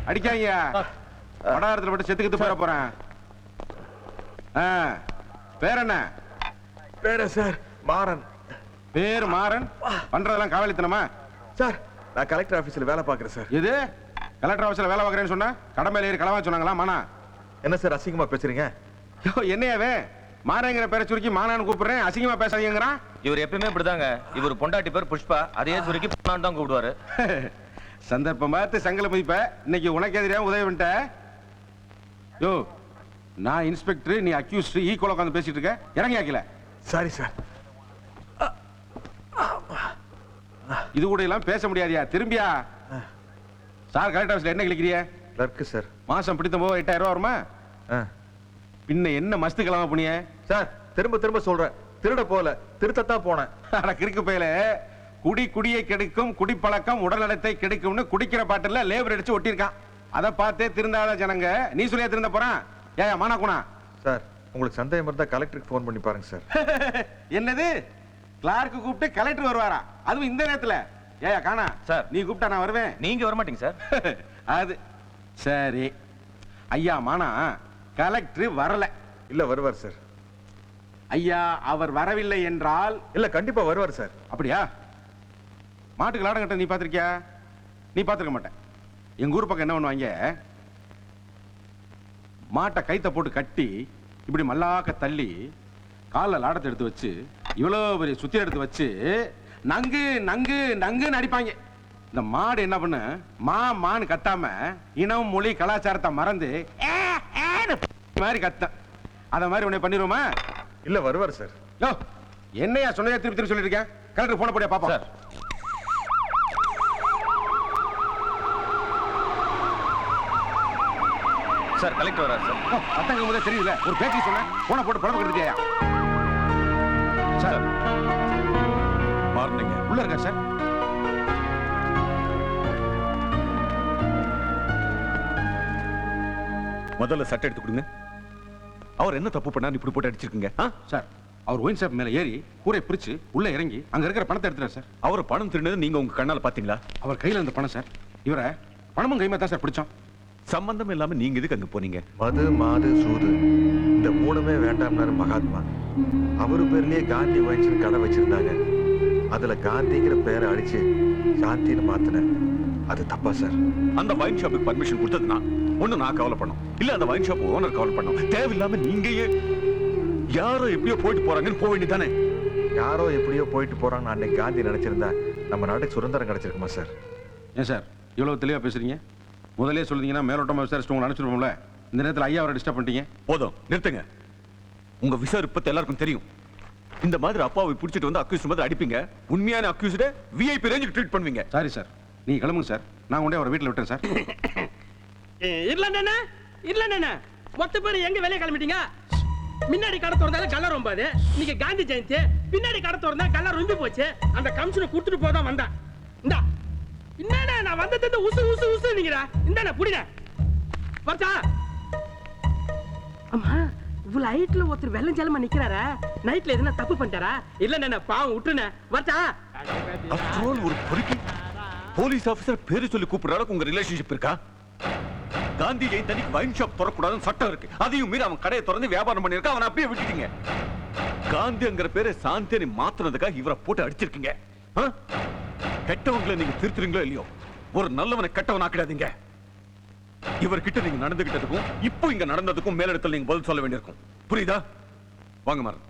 அடிக்காங்க. வடாரத்துல மட்டும் செத்துக்கிட்டு போற போறேன். பேர் என்ன? பேர சார் மாறன். பேர் மாறன். பண்றதெல்லாம் காவலித்தனமா? சார் நான் கலெக்டர் ஆபீஸ்ல வேலை பாக்குறேன் சார். இது கலெக்டர் ஆபீஸ்ல வேலை பாக்குறேன்னு சொன்னா கடமையில ஏறி களவா சொன்னாங்களா? மானா என்ன சார் அசிங்கமா பேசுறீங்க? என்னையாவே மாறங்கிற பேரை சுருக்கி மானான்னு கூப்பிடுறேன், அசிங்கமா பேசாதீங்கிறான். இவர் எப்பயுமே இப்படிதாங்க. இவர் பொண்டாட்டி பேர் புஷ்பா, அதையே சுருக்கி பொண்ணான்னு தான் கூப்பிடுவாரு. சந்தர்ப்பம் பார்த்து சங்கல மதிப்ப இன்னைக்கு உனக்கு எதிராக உதவி பண்ணிட்ட. யோ, நான் இன்ஸ்பெக்டர், நீ அக்யூஸ்ட், ஈக்குவலா உட்காந்து பேசிட்டு இருக்க. இறங்கி ஆக்கல. Sorry sir. இது கூட எல்லாம் பேச முடியாதியா? திரும்பியா? சார் கலெக்டர் ஆபீஸ்ல என்ன கிளிக்கிறிய? Clerk sir. மாசம் பிடித்த போது 8000 ரூபா வருமா? பின்ன என்ன மஸ்து கிளம்ப போனிய? சார் திரும்ப திரும்ப சொல்றேன், திருட போல திருத்தத்தான் போனேன். அட கிறுக்கு பையல, குடியை கெடுக்கும், குடிப்பழக்கம் உடல்நலத்தை கெடுக்கும்னு குடிக்கிற பாட்டுல லேபர் அடிச்சு ஒட்டியிருக்கான். அதை பார்த்தே திருந்தாத ஜனங்க நீ சொல்லியா திருந்த போறான்? ஏயா மானாக்குனா? சார் உங்களுக்கு சந்தேகம் இருந்தா கலெக்டருக்கு ஃபோன் பண்ணி பாருங்க சார். என்னது? கிளார்க்கு கூப்பிட்டு கலெக்டர் வருவாரா? அதுவும் இந்த நேரத்துல? ஏயா காணா சார், நீ கூப்பிட்டா நான் வருவேன். நீங்க வர மாட்டீங்க சார். அது சரி. ஐயா மானா, கலெக்டர் வரல. இல்ல வருவார் சார். ஐயா அவர் வரவில்லை என்றால்? இல்ல கண்டிப்பா வருவார் சார். அப்படியா? மாட்டுக்கு லாடம் கட்ட நீ பாத்திருக்கியா? நீ பாத்திருக்க மாட்டேன். எங்க ஊர் பக்கம் என்ன பண்ணுவாங்க, மாட்டை கைத்த போட்டு கட்டி இப்படி மல்லாக்க தள்ளி காலில் லாடத்தை எடுத்து வச்சு இவ்வளவு பெரிய சுத்தி எடுத்து வச்சு நங்கு நங்கு நங்குன்னு அடிப்பாங்க. இந்த மாடு என்ன பண்ணு, மான்னு கத்தாம இனம் மொழி கலாச்சாரத்தை மறந்து மாதிரி கத்த. அத மாதிரி உன்னை பண்ணிடுவோமா? இல்ல வருவார் சார். யோ, என்னையா சொன்னதே திருப்பி திருப்பி சொல்லிட்டு இருக்கேன். கலெக்டர் போன போடியா பாப்பா. சார் கலெக்டர் வராரு சார். அத்தங்க முதல்ல தெரியல, ஒரு பேட்டி சொன்ன போன போட்டு படம் கொடுத்தியா? சார் மார்னிங் உள்ள இருக்கா சார்? முதல்ல சட்டை எடுத்து கொடுங்க. அவர் என்ன தப்பு பண்ணா இப்படி போட்டு அடிச்சிருக்கீங்க? சார் அவர் ஒயின் ஷாப் மேல ஏறி கூரை பிரிச்சு உள்ள இறங்கி அங்க இருக்கிற பணத்தை எடுத்துறாரு சார். அவர் பணம் திருடினது நீங்க உங்க கண்ணால பாத்தீங்களா? அவர் கையில இருந்த பணம் சார். இவரை பணமும் கைமா தான் சார் பிடிச்சோம். சம்பந்தம் இல்லாம நீங்க எதுக்கு அங்க போனீங்க? மது மாது சூது இந்த மூணுமே வேண்டாம்னாரு மகாத்மா. அவரு பேர்லயே காந்தி ஒயின்ஸ் கடை வச்சிருந்தாங்க. அதுல காந்திங்கிற பேரை அடிச்சு சாந்தின்னு மாத்தினேன். அது தப்பா சார்? அந்த வைன் ஷாப்புக்கு பர்மிஷன் கொடுத்ததுனா ஒண்ணு நான் கவலை பண்ணும், இல்ல அந்த வைன் ஷாப் ஓனர் கவலை பண்ணும். தேவையில்லாம நீங்க யாரோ எப்படியோ போயிட்டு போறாங்கன்னு போக வேண்டியதானே? யாரோ எப்படியோ போயிட்டு போறாங்கன்னு அன்னைக்கு காந்தி நினைச்சிருந்தா நம்ம நாட்டுக்கு சுதந்திரம் கிடைச்சிருக்குமா சார்? ஏன் சார் இவ்வளவு தெளிவா பேசுறீங்க? முதலே சொல்லிங்கன்னா மேலோட்டமா விசாரிச்சுட்டு உங்களை அனுப்பிச்சிருப்போம்ல. இந்த நேரத்தில் ஐயா அவரை டிஸ்டர்ப் பண்ணிட்டீங்க. போதும் நிறுத்துங்க. உங்க விசாரிப்பத்தை எல்லாருக்கும் தெரியும். இந்த மாதிரி அப்பாவை பிடிச்சிட்டு வந்து அக்யூஸ் மாதிரி அடிப்பீங்க. உண்மையான அக்யூஸ்ட விஐபி ரேஞ்சுக்கு ட்ரீட் பண்ணுவீங்க. சாரி சார், நீங்க கிளம்புங்க சார். நான் கொண்டே அவரை வீட்டில் விட்டேன் சார். இல்ல மொத்த பேர் எங்க வெளியே கிளம்பிட்டீங்க? முன்னாடி கடை திறந்தாலும் கலர் ரொம்பாது. இன்னைக்கு காந்தி ஜெயந்தி, பின்னாடி கடை திறந்தா கலர் ரொம்பி போச்சு. அந்த கமிஷனை கொடுத்துட்டு போதான் வந்தேன். இந்தா என்னடா நான் வந்தது உசு உசு உசு நீங்கடா. இந்தானே புடிங்க வரச்சா. அம்மா இவ்வளவு ஹைட்ல ஒருத்தர் வெள்ளம் ஜலமா நிக்கிறாரா? நைட்ல எதுனா தப்பு பண்ணிட்டாரா? இல்ல பாவம் விட்டுனே வரச்சா. ஒரு பொறுக்கி போலீஸ் ஆபீசர் பேரு சொல்லி கூப்பிடுற அளவுக்கு உங்க ரிலேஷன்ஷிப் இருக்கா? காந்தி ஜெயந்தி அன்னைக்கு வைன் ஷாப் திறக்கூடாதுன்னு சட்டம் இருக்கு. அதையும் மீறி அவன் கடையை திறந்து வியாபாரம் பண்ணிருக்கா. அவனை அப்படியே விட்டுட்டீங்க. காந்திங்கிற பேரை சாந்தியனை மாத்துறதுக்காக இவரை போட்டு அடிச்சிருக்கீங்க. கெட்டவங்களை நீங்க திருத்துறீங்களோ இல்லையோ, ஒரு நல்லவனை கெட்டவன் ஆக்கிடாதீங்க. இவர்கிட்ட நீங்க நடந்துகிட்டதுக்கும் இப்போ இங்க நடந்ததுக்கும் மேலிடத்தில் நீங்க பதில் சொல்ல வேண்டியிருக்கும். புரியுதா? வாங்க மாறன்.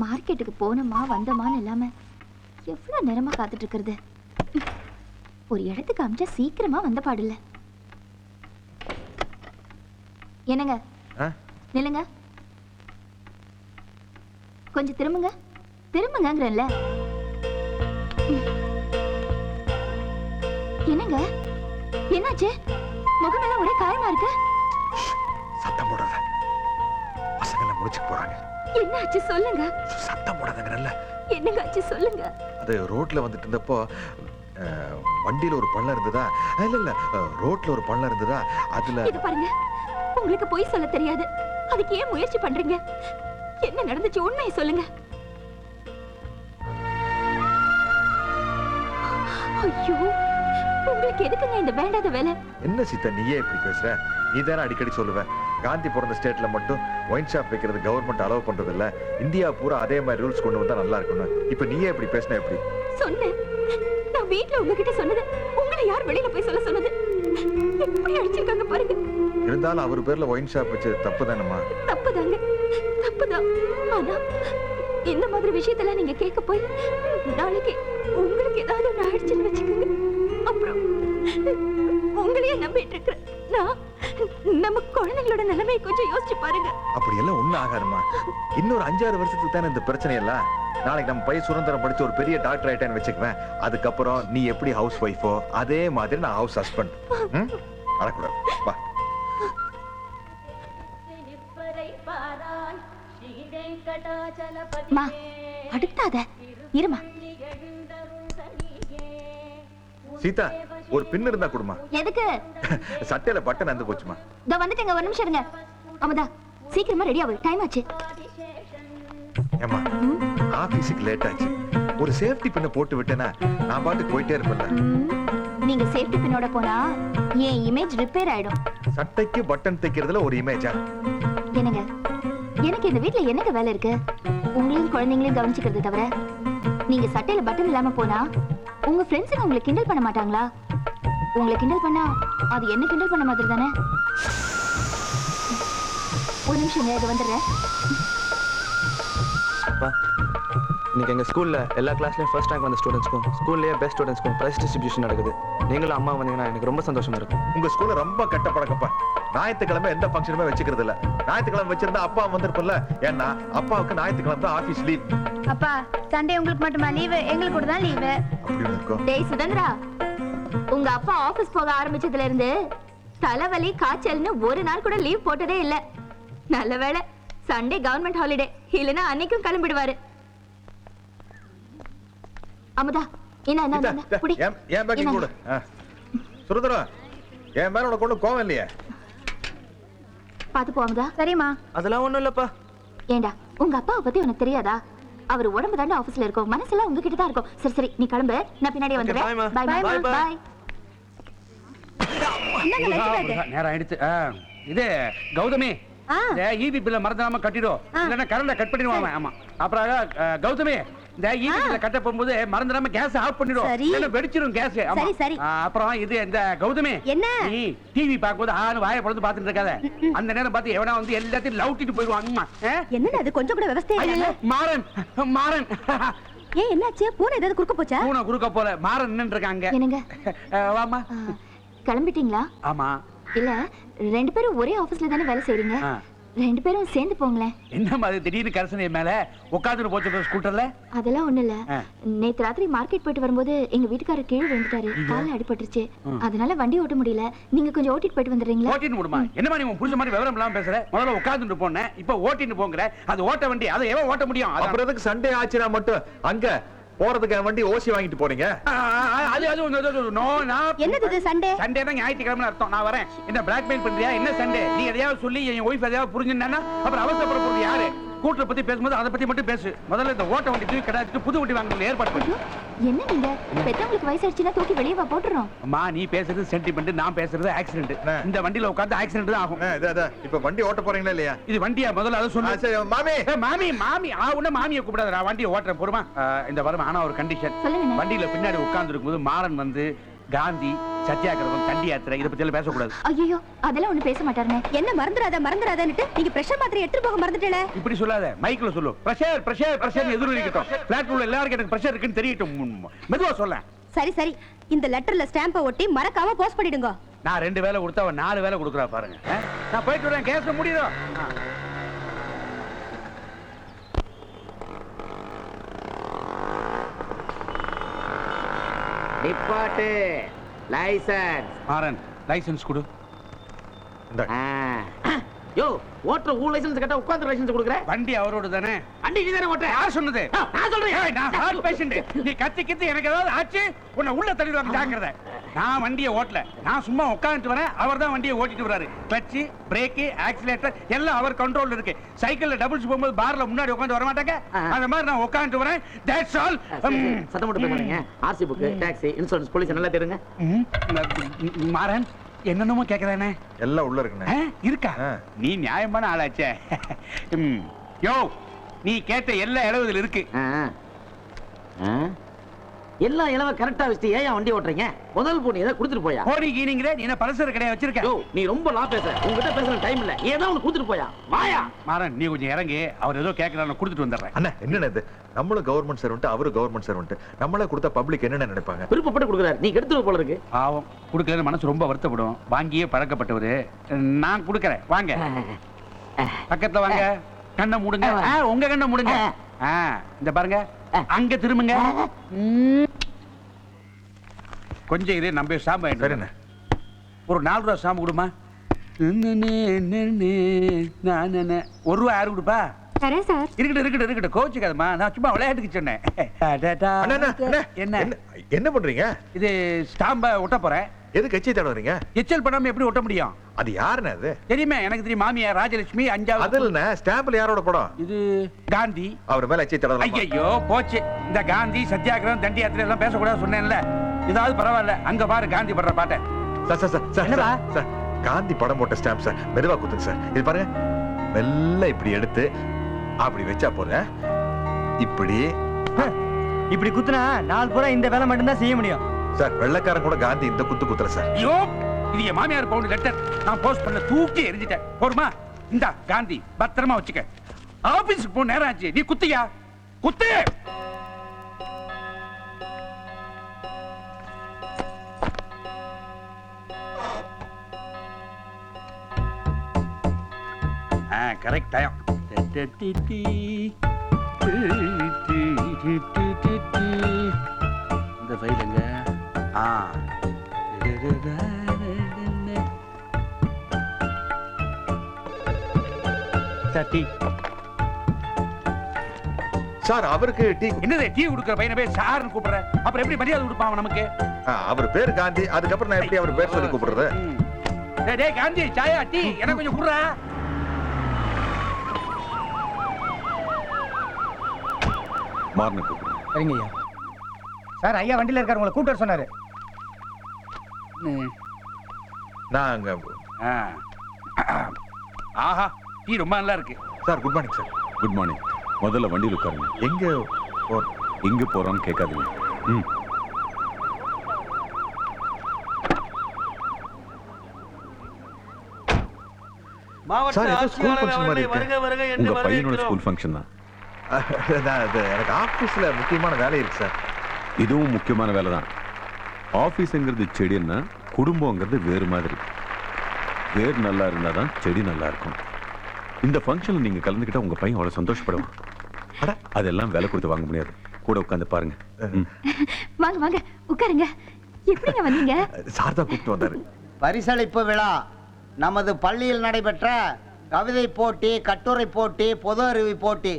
மார்க்கெட்டுக்கு போனோமா வந்தோமான்னு இல்லாம எவ்வளவு நேரமா காத்துட்டு இருக்கிறது. ஒரு இடத்துக்கு அமிச்சா சீக்கிரமா வந்த பாடில்ல. என்னங்க நில்லுங்க, கொஞ்சம் திரும்புங்க. திரும்புங்கங்கறல்ல. என்னங்க என்னாச்சு? முகமெல்லாம் ஒரே காயமா இருக்கு. சத்தம் போடாத, பசங்க எல்லாம் முடிச்சு போறாங்க. என்னாச்சு சொல்லுங்க. சத்தம் போடாதங்கறல்ல. என்னங்க ஆச்சு சொல்லுங்க. அது ரோட்ல வந்துட்டு இருந்தப்போ வண்டியில ஒரு பள்ளம் இருந்ததா? இல்ல ரோட்ல ஒரு பள்ளம் இருந்ததா? அதுல இது பாருங்க, உங்களுக்கு போய் சொல்ல தெரியாது. அதுக்கு ஏன் முயற்சி பண்றீங்க? என்ன நடந்துச்சு உண்மையை சொல்லுங்க. ஐயோ, உங்களுக்கு எதுக்குங்க இந்த வேண்டாத வேலை? என்ன சீதா நீயே இப்படி பேசுற? நீ தானே அடிக்கடி சொல்லுவ காந்தி பிறந்த ஸ்டேட்ல மட்டும் ஒயின் ஷாப் வைக்கிறது கவர்மெண்ட் அலோவ் பண்றது இல்ல, இந்தியா பூரா அதே மாதிரி ரூல்ஸ் கொண்டு வந்தா நல்லா இருக்கும்னு. இப்ப நீயே இப்படி பேசினா எப்படி? சொன்னேன், நான் வீட்ல உங்ககிட்ட சொன்னது. உங்களை யார் வெளியில போய் சொல்ல சொன்னது? எப்படி அடிச்சிருக்காங்க பாருங்க. இருந்தாலும் அவர் பேர்ல ஒயின் ஷாப் வச்சது தப்பு தானம்மா. தப்புதாங்க, தப்புதான். ஆனா இந்த மாதிரி விஷயத்தெல்லாம் நீங்க கேட்க போய் நாளைக்கு உங்களுக்கு ஏதாவது ஒண்ணு ஆயிடுச்சுன்னு வச்சுக்கோங்க. அப்புறம் உங்களையே நம்பிட்டு இருக்கிற நான் நம்ம குழந்தைங்களோட நிலைமையை கொஞ்சம் யோசிச்சு பாருங்க. அப்படி எல்லாம் ஒண்ணும் ஆகாதுமா. இன்னொரு 5-6 வருஷத்துக்கு தானே இந்த பிரச்சனை எல்லாம். நாளைக்கு நம்ம பையன் சுதந்திரம் படிச்சு ஒரு பெரிய டாக்டர் ஆயிட்டேன்னு வச்சுக்குவேன். அதுக்கப்புறம் நீ எப்படி ஹவுஸ் ஒய்ஃபோ அதே மாதிரி நான் ஹவுஸ் ஹஸ்பண்ட். அழக்கூடாது வா. மா, அடுத்தாத இருமா. சீதா ஒரு பின் இருந்தா கொடுமா. எதுக்கு? சட்டையில பட்டன் அந்து போச்சுமா. இதோ வந்துட்டேங்க, ஒரு நிமிஷம் இருங்க. அமுதா சீக்கிரமா ரெடி ஆகு, டைம் ஆச்சு. ஏமா ஆபீஸுக்கு லேட் ஆச்சு. ஒரு சேஃப்டி பின்ன போட்டு விட்டேனா நான் பாட்டுக்கு போயிட்டே இருப்பேன். நீங்க சேஃப்டி பின்னோட போனா என் இமேஜ் ரிப்பேர் ஆயிடும். சட்டைக்கு பட்டன் தைக்கிறதுல ஒரு இமேஜா? என்னங்க, எனக்கு இந்த வீட்ல என்னங்க வேலை இருக்கு? உங்களையும் குழந்தைங்களையும் கவனிச்சுக்கிறது தவிர. நீங்க சட்டையில பட்டன் இல்லாம போனா உங்க ஃப்ரெண்ட்ஸுங்க உங்களை கிண்டல் பண்ண மாட்டாங்களா? உங்களை கிண்டல் பண்ணா அது என்ன கிண்டல் பண்ண மாதிரி தானே. ஒரு நிமிஷம் இது வந்துடுறேன். இன்னைக்கு எங்கள் ஸ்கூலில் எல்லா கிளாஸ்லையும் ஃபர்ஸ்ட் ரேங்க் வந்த ஸ்டூடெண்ட்ஸ்க்கும் ஸ்கூல்லேயே பெஸ்ட் ஸ்டூடெண்ட்ஸ்க்கும் ப்ரைஸ் டிஸ்ட்ரிபியூஷன் நடக்குது. நீங்களும் அம்மா வந்தீங்கன்னா எனக்கு ரொம்ப சந்தோஷமா இருக்கும். உங்க ஸ்கூல்ல ரொம்ப கெட்ட பழக்கப்பா. ஞாயிற்றுக்கிழமை எந்த ஃபங்க்ஷனுமே வச்சுக்கிறது இல்ல. ஞாயிற்றுக்கிழமை வச்சிருந்தா அப்பா வந்திருப்பல. ஏன்னா அப்பாவுக்கு ஞாயிற்றுக்கிழமை தான் ஆபீஸ் லீவ். அப்பா சண்டே உங்களுக்கு மட்டுமா லீவு? எங்களுக்கு கூட தான் லீவு. அப்படின்னு இருக்கும். டேய் சுதந்திரா, உங்க அப்பா ஆபீஸ் போக ஆரம்பிச்சதுல இருந்து தலைவலி காய்ச்சல்னு ஒரு நாள் கூட லீவ் போட்டதே இல்ல. நல்ல வேளை சண்டே கவர்மெண்ட் ஹாலிடே, இல்லனா அன்னைக்கும் கிளம்பிடுவாரு. அமுதா என்ன புடி. ஏன் பேக்கிங் கூட சுரதரா, என் மேல உனக்கு ஒன்றும் கோவம் இல்லையே? பாத்து போ அமுதா. சரிம்மா. அதெல்லாம் ஒன்றும் இல்லைப்பா. ஏண்டா உங்க அப்பாவை பத்தி உனக்கு தெரியாதா? அவர் உடம்பு தாண்டா ஆபீஸ்ல இருக்கும், மனசெல்லாம் உங்ககிட்ட தான் இருக்கும். சரி சரி நீ கிளம்பு, நான் பின்னாடியே வந்துடுறேன். Bye bye bye. நேரம் ஆயிடுச்சு. இது கௌதமி, ஈபி பில்ல மறந்துடாம கட்டிடும், இல்லன்னா கரண்ட கட் பண்ணிடுவாங்க. ஆமா, அப்புறம் கௌதமி இந்த ஈபி பில்ல கட்ட போகும்போது மறந்துடாம கேஸ் ஆஃப் பண்ணிடும், இல்லன்னா வெடிச்சிரும் கேஸ். அப்புறம் இது இந்த கௌதமி, நீ டிவி பாக்கும்போது ஆளு வாயை பொழுது பாத்துட்டு இருக்காத. அந்த நேரம் பார்த்து எவனா வந்து எல்லாத்தையும் லவுட்டிட்டு போயிடுவாங்க. என்ன அது கொஞ்சம் கூட விவசாயம் இல்ல. மாறன் மாறன் ஏன் என்னாச்சு? பூனை ஏதாவது குறுக்க போச்சா? பூனை குறுக்க போல, மாறன் நின்னு இருக்காங்க. என்னங்க வாமா. கிளம்பிட்டீங்களா? ஆமா. இல்ல ரெண்டு பேரும் ஒரே ஆபீஸ்ல தானே வேலை செய்றீங்க, ரெண்டு பேரும் சேர்ந்து போங்களேன். என்ன மாதிரி திடீர்னு கரசனை மேல உட்காந்துட்டு போச்சு ஸ்கூட்டர்ல? அதெல்லாம் ஒண்ணு இல்ல. நேத்து ராத்திரி மார்க்கெட் போயிட்டு வரும்போது எங்க வீட்டுக்காரர் கீழே விழுந்துட்டாரு, கால்ல அடிபட்டுருச்சு. அதனால வண்டி ஓட்ட முடியல. நீங்க கொஞ்சம் ஓட்டிட்டு போயிட்டு வந்துடுறீங்களா? ஓட்டிட்டு முடியுமா? என்ன மாதிரி உன் புருஷ மாதிரி விவரம் இல்லாம பேசுற? முதல்ல உட்காந்துட்டு போனேன், இப்ப ஓட்டிட்டு போங்கற. அது ஓட்ட வண்டி, அதை எவன் ஓட்ட முடியும்? அப்புறம் எதுக்கு சண்டே ஆச்சுனா மட்டும் அங்க போறதுக்கு வண்டி ஓசி வாங்கிட்டு போறீங்க? என்னது இது சண்டே? சண்டே தான் ஞாயிற்றுக்கிழமை அர்த்தம். நான் வரேன். என்ன பிளாக்மெயில் பண்றியா? என்ன சண்டே? நீ எதையாவது சொல்லி என் ஒய்ஃப் எதையாவது புரிஞ்சுன்னா அப்புறம் அவசரப்பட போறது யாரு? கூட்டரை பத்தி பேசும்போது அதை பத்தி மட்டும் பேசு. முதல்ல இந்த ஓட்ட வண்டி தூக்கி கிடையாது, புது வண்டி வாங்க ஏற்பாடு பண்ணு. என்ன நீங்க பெத்தவங்களுக்கு வயசாச்சுன்னா தூக்கி வெளியே வா போட்டுறோம். அம்மா நீ பேசுறது சென்டிமெண்ட், நான் பேசுறது ஆக்சிடென்ட். இந்த வண்டியில உட்கார்ந்து ஆக்சிடென்ட் தான் ஆகும். இப்ப வண்டி ஓட்ட போறீங்களா இல்லையா? இது வண்டியா? முதல்ல அதை சொல்லு. சரி மாமி. மாமி மாமி ஆவுன மாமியை கூப்பிடாத, நான் வண்டியை ஓட்டுறேன் பொறுமா. இந்த வரும். ஆனா ஒரு கண்டிஷன். வண்டியில பின்னாடி உட்கார்ந்து இருக்கும்போது மாறன் வந்து காந்தி சத்தியாகிரகம் தண்டி யாத்திரை இதை பத்தி எல்லாம் பேசக்கூடாது. ஐயோ அதெல்லாம் ஒண்ணு பேச மாட்டாருங்க. என்ன மறந்துடாதன்னுட்டு நீங்க பிரஷர் மாத்திரை எடுத்து போக மறந்துட்டல. இப்படி சொல்லாத, மைக்ல சொல்லு. பிரஷர் பிரஷர் பிரஷர் எதிர இருக்கட்டும். பிளாட் உள்ள எல்லாருக்கும் எனக்கு பிரஷர் இருக்குன்னு தெரியட்டும். மெதுவா சொல்ல. சரி சரி, இந்த லெட்டர்ல ஸ்டாம்பை ஒட்டி மறக்காம போஸ்ட் பண்ணிடுங்க. நான் 2 வேளை கொடுத்தா அவன் 4 வேளை கொடுக்குறா பாருங்க. நான் போயிட்டு வரேன், கேஸ் முடியும். நிப்பாட்டு. லைசன்ஸ். மாறன் லைசன்ஸ் கொடு. யோ ஓட்டுற ஊர் லைசன்ஸ் கேட்டா உட்கார்ந்து லைசன்ஸ் கொடுக்குற? வண்டி அவரோட தானே. வண்டி நீ தானே ஓட்டுற? யார் சொன்னது? நான் சொல்றேன். நான் ஹார்ட் பேஷண்ட். நீ கத்தி கத்தி எனக்கு ஏதாவது ஆச்சு உன்னை உள்ள தள்ளிடுவாங்க, ஜாக்கிரதை. நான் வண்டியை ஓட்டல, நான் சும்மா உட்காந்துட்டு வரேன், அவர் தான் வண்டியை ஓட்டிட்டு வராரு. கிளட்ச், பிரேக், ஆக்சிலேட்டர் எல்லாம் அவர் கண்ட்ரோல்ல இருக்கு. சைக்கிள்ல டபுள்ஸ் போகும்போது பார்ல முன்னாடி உட்காந்து வர மாட்டாங்க, அந்த மாதிரி நான் உட்காந்துட்டு வரேன். That's all. சத்தம் போட்டு போறீங்க. RC book, taxi, insurance, police நல்லா தெரியுங்க. மாறன் என்னென்னமோ கேக்குறானே. எல்லாம் உள்ள இருக்குண்ணே. இருக்கா? ஆ. நீ நியாயமான ஆளாச்சே. யோ, நீ கேட்ட எல்லா இளவுதுல இருக்கு. எல்லா இளவ கரெக்டா வச்சுட்டு ஏன் வண்டி ஓட்டுறீங்க? முதல் பொண்ணு ஏதாவது கொடுத்துட்டு போயா? கோடி கீனிங்கிற நீ என்ன பலசர கடையா வச்சிருக்க? யோ, நீ ரொம்ப லா பேச. உங்ககிட்ட பேசுற டைம் இல்ல. ஏதோ ஒன்னு கொடுத்துட்டு போயா? வாயா. மாறன், நீ கொஞ்சம் இறங்கி, அவர் ஏதோ கேக்குறாரு, கொடுத்துட்டு வந்துடுறேன். அண்ணா என்னண்ணே இது? நம்மளும் கவர்மெண்ட் சர்வெண்ட், அவரு கவர்மெண்ட் சர்வெண்ட். நம்மளே கொடுத்தா பப்ளிக் என்னென்ன நினைப்பாங்க? விருப்பப்பட்டு கொடுக்குறாரு. நீ கெடுத்துரு போல இருக்கு. பாவம், கொடுக்கலன்னு மனசு ரொம்ப வருத்தப்படும். வாங்கியே பழக்கப்பட்டவரு. நான் கொடுக்கறேன், வாங்க. பக்கத்துல வாங்க. கண்ணை மூடுங்க. உங்க கண்ணை மூடுங்க. இந்த பாருங்க, அங்க திரும்புங்க. கொஞ்சம் இதே நம்ம ஷாம்பு சரிண்ணே. ஒரு 4 ரூபா ஷாம்பு கொடுமா. ₹1 யாரு கொடுப்பா? தரேன் சார். இருக்கட்டும் கோச்சுக்காதம்மா, நான் சும்மா விளையாட்டுக்கு சொன்னேன். அண்ணா, அண்ணா, என்ன என்ன பண்றீங்க? இது ஸ்டாம்ப ஒட்ட போறேன். எது கட்சி தடவறீங்க? எச்சல் பண்ணாம எப்படி ஒட்ட முடியும்? அது யாருண்ணே அது? தெரியுமே, எனக்கு தெரியும். மாமியார் ராஜலட்சுமி 5வது. அது இல்லண்ணே, ஸ்டாம்ப்ல யாரோட படம்? இது காந்தி. அவர் மேல கட்சி தடவலாம். ஐயோ போச்சு. இந்த காந்தி, சத்தியாகிரகம், தண்டி யாத்திரை எல்லாம் பேசக்கூடாது சொன்னேன்ல. இதாவது பரவாயில்ல. அங்க பாரு காந்தி படுற பாட்டை. சார், காந்தி படம் போட்ட ஸ்டாம்ப் சார். மெதுவா குத்துங்க சார். இது பாருங்க, மெல்ல இப்படி எடுத்து அப்படி வச்சா போதும். இப்படி குத்துனா 4 பூரா இந்த வேலை மட்டும்தான் செய்ய முடியும் சார். வெள்ளைக்காரன் கூட காந்தி இந்த குத்துற சார். ஐயோ, இது என் மாமியார் பவுண்ட் லெட்டர். நான் போஸ்ட் பண்ண தூக்கி எரிஞ்சிட்டேன். போருமா? இந்த காந்தி பத்திரமா வச்சுக்க. ஆபீஸ்க்கு போ, நேரம் ஆச்சு. நீ குத்தியா? குத்து. Correct time. இந்த ஃபைல் எங்க? டீ. சார், அவருக்கு டீ. என்னது டீ குடுக்குற பையனை போய் சார்னு கூப்பிடுற? அப்புறம் எப்படி மரியாதை கொடுப்பான் நமக்கு? அவர் பேர் காந்தி, அதுக்கப்புறம் நான் எப்படி அவர் பேர் சொல்லி கூப்பிடுறது? டேய் காந்தி, சாயா டீ எனக்கு கொஞ்சம் குடுறா. மாறனை கூப்பிடுங்க. சரிங்க ஐயா. சார், ஐயா வண்டியில இருக்காரு, உங்களை கூப்பிட்டு வர சொன்னாரு. நான் அங்க. ஆஹா, டீ ரொம்ப நல்லா இருக்கு. Sir, good morning sir. Good morning. முதல்ல வண்டியில் உட்காருங்க. எங்க போறோம்னு கேட்காதீங்க. உங்க பையனோட ஸ்கூல் ஃபங்க்ஷன் தான். எனக்கு ஆபீஸ்ல முக்கியமான வேலை இருக்கு சார். இதுவும் முக்கியமான வேலை தான். ஆபீஸ்ங்கிறது செடின்னா, குடும்பங்கிறது வேறு மாதிரி. வேர் நல்லா இருந்தா தான் செடி நல்லா இருக்கும். இந்த ஃபங்க்ஷன்ல நீங்க கலந்துக்கிட்டா உங்க பையன் அவ்வளவு சந்தோஷப்படுவான். அதெல்லாம் வேலை கொடுத்து வாங்க முடியாது. கூட உட்காந்து பாருங்க. வாங்க வாங்க உட்காருங்க. எப்படிங்க வந்தீங்க? சார் தான் கூப்பிட்டு வந்தாரு. பரிசளிப்பு விழா நமது பள்ளியில் நடைபெற்ற கவிதை போட்டி, கட்டுரை போட்டி, பொது அறிவு போட்டி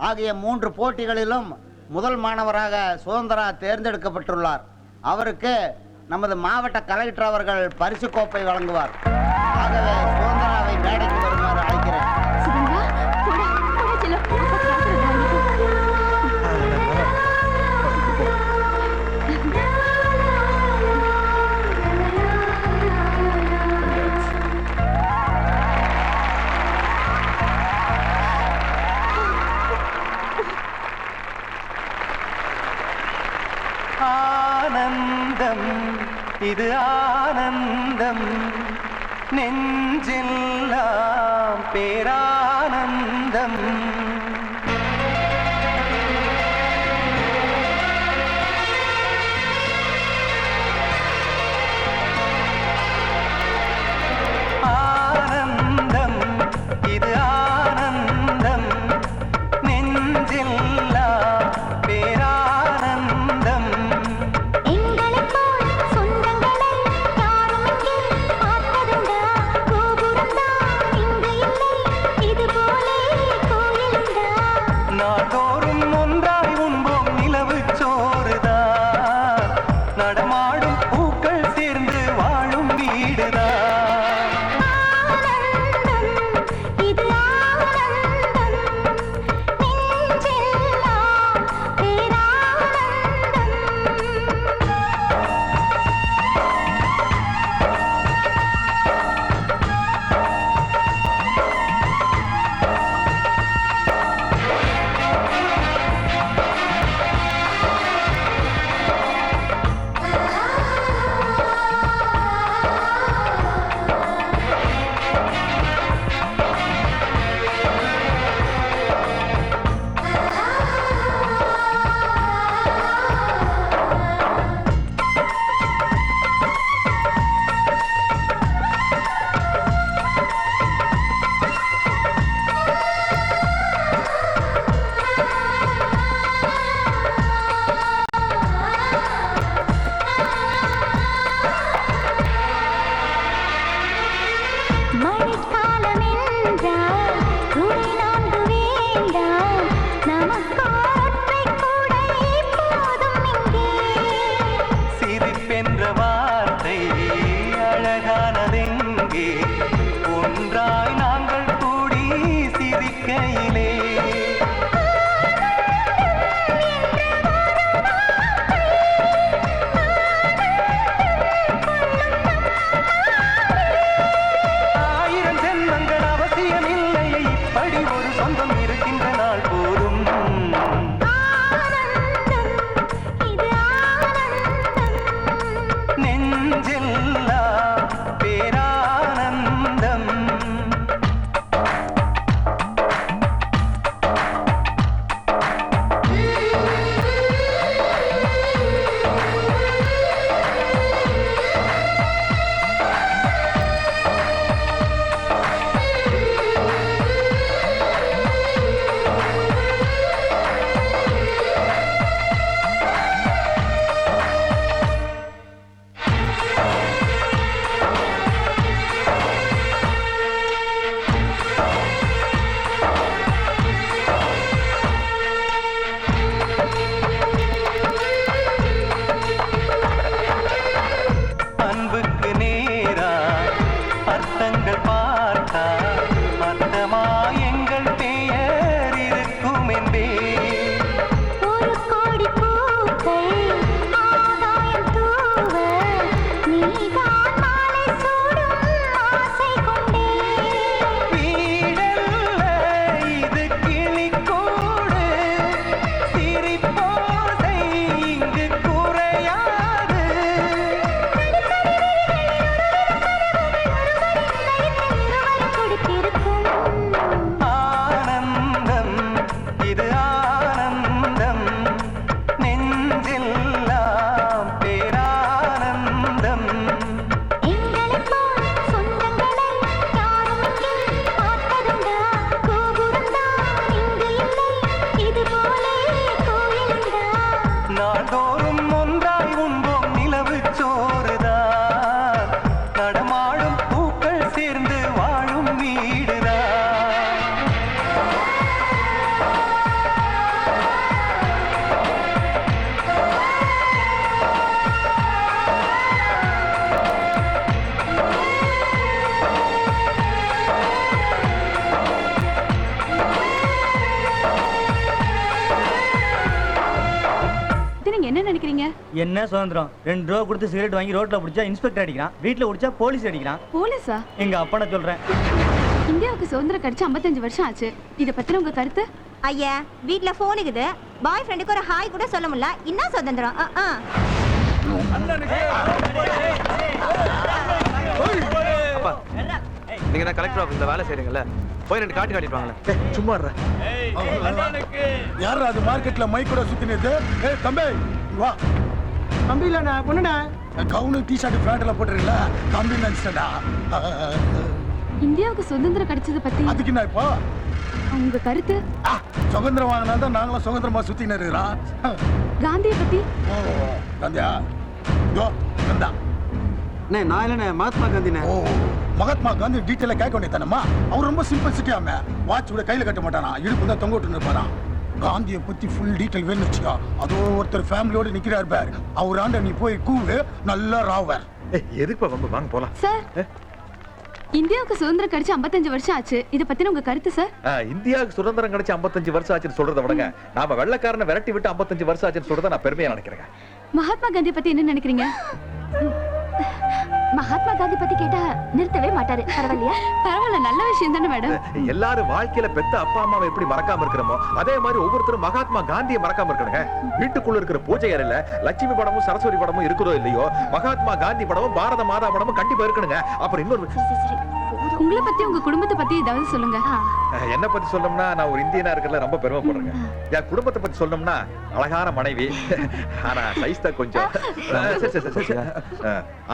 ஆகிய 3 போட்டிகளிலும் முதல் மாணவராக சுதந்திரா தேர்ந்தெடுக்கப்பட்டுள்ளார். அவருக்கு நமது மாவட்ட கலெக்டர் அவர்கள் பரிசு கோப்பை வழங்குவார். ஆகவே சுதந்திராவை மேடைக்கு வருமாறு அழைக்கிறேன். சுதந்திரா, போடா, போடா செல்லம். அப்பா கிளாஸ்ல ஆனந்தம், இது ஆனந்தம், நெஞ்செல்லாம் பேரானந்தம். ஆனந்தம், இது ஆனந்தம், நெஞ்செல்லாம் பேரானந்தம். எங்களைப் போல் சொந்தங்களை யாரும் இங்கே பார்த்ததுண்டா? கோபுரம்தான் இங்கு இல்லை, இது போலே என்ன நினைக்கிறீங்க? என்ன சுதந்திரம்? 2 ரூபா கொடுத்து சிகரெட் வாங்கி ரோட்ல பிடிச்சா இன்ஸ்பெக்டர் அடிக்கிறான், வீட்ல பிடிச்சா போலீஸ் அடிக்கிறான். போலீஸா? எங்க அப்பனை சொல்றேன். இந்தியாவுக்கு சுதந்திரம் கிடைச்சு 55 வருஷம் ஆச்சு. இத பத்தின உங்க கருத்து? ஐயா, வீட்ல போன் இருக்குது, பாய் ஃப்ரெண்டுக்கு ஒரு ஹாய் கூட சொல்ல முடியல. என்ன சுதந்திரம்? அப்பா, நீங்க தான் கலெக்டர் ஆஃபீஸ்ல வேலை செய்றீங்கல்ல, போய் 2 காட்டி காட்டிட்டு வாங்களேன். சும்மா இருடா. யார் அது மார்க்கெட்ல மைக் கூட சுத்தினது? ஏய் தம்பி வா. தம்பி இல்லண்ணா, பொண்ணுண்ணா. கவுனு டி-ஷர்ட் பேண்ட்ல போட்டுறீல தம்பி நினைச்சடா. இந்தியாவுக்கு சுதந்திரம் கிடைச்சது பத்தி அதுக்கு என்ன இப்போ? உங்க கருத்து? சுதந்திரம் வாங்கினா தான் நாங்களும் சுதந்திரமா சுத்தின்னு இருக்கிறோம். காந்தியை பத்தி? ஓ காந்தியா? யோ கந்தா. நான் இல்லண்ணே, மகாத்மா காந்திண்ணே. ஓ மகாத்மா காந்தி டீட்டெயில கேட்க வேண்டியதானம்மா. அவர் ரொம்ப சிம்பிள் சிட்டியாம வாட்ச் கூட கையில கட்ட மாட்டானா, இடுப்பு தான் தொங்க விட்டு இருப்பாராம். காந்தியை பத்தி ஃபுல் டீட்டெயில் வேணும்னு வச்சுக்கோ. அதோ ஒருத்தர் ஃபேமிலியோட நிக்கிறார் பார், அவர் ஆண்ட நீ போய் கூவு, நல்லா ராவர். எதுக்குப்பா வம்பு? வாங்க போலாம். சார், இந்தியாவுக்கு சுதந்திரம் கிடைச்சு 55 வருஷம் ஆச்சு. இத பத்தின உங்க கருத்து சார்? இந்தியாவுக்கு சுதந்திரம் கிடைச்சு 55 வருஷம் ஆச்சுன்னு சொல்றத விடுங்க. நாம வெள்ளக்காரனை விரட்டி விட்டு 55 வருஷம் ஆச்சுன்னு சொல்றத நான் பெருமையா நினைக்கிறேன். மகாத்மா காந்தி பத்தி என்ன நினைக்கிறீங்க? மகாத்மா காந்தி பத்தி கேட்டா நிறுத்தவே மாட்டாரு. பரவாயில்லையா? பரவாயில்ல, நல்ல விஷயம் தானே மேடம். எல்லாரும் வாழ்க்கையில பெத்த அப்பா அம்மாவை எப்படி மறக்காம இருக்கிறோமோ அதே மாதிரி ஒவ்வொருத்தரும் மகாத்மா காந்தியை மறக்காம இருக்கணுங்க. வீட்டுக்குள்ள இருக்கிற பூஜை அறையில லட்சுமி படமும் சரஸ்வதி படமும் இருக்கிறதோ இல்லையோ, மகாத்மா காந்தி படமும் பாரத மாதா படமும் கண்டிப்பா இருக்கணுங்க. அப்புறம் இன்னொரு உங்களை பத்தி உங்க குடும்பத்தை பத்தி ஏதாவது சொல்லுங்க. என்ன பத்தி சொல்லணும்னா, நான் ஒரு இந்தியனா இருக்கிறதுல ரொம்ப பெருமைப்படுறேங்க. என் குடும்பத்தை பத்தி சொல்லணும்னா, அழகான மனைவி, ஆனா சைஸ் தான் கொஞ்சம்.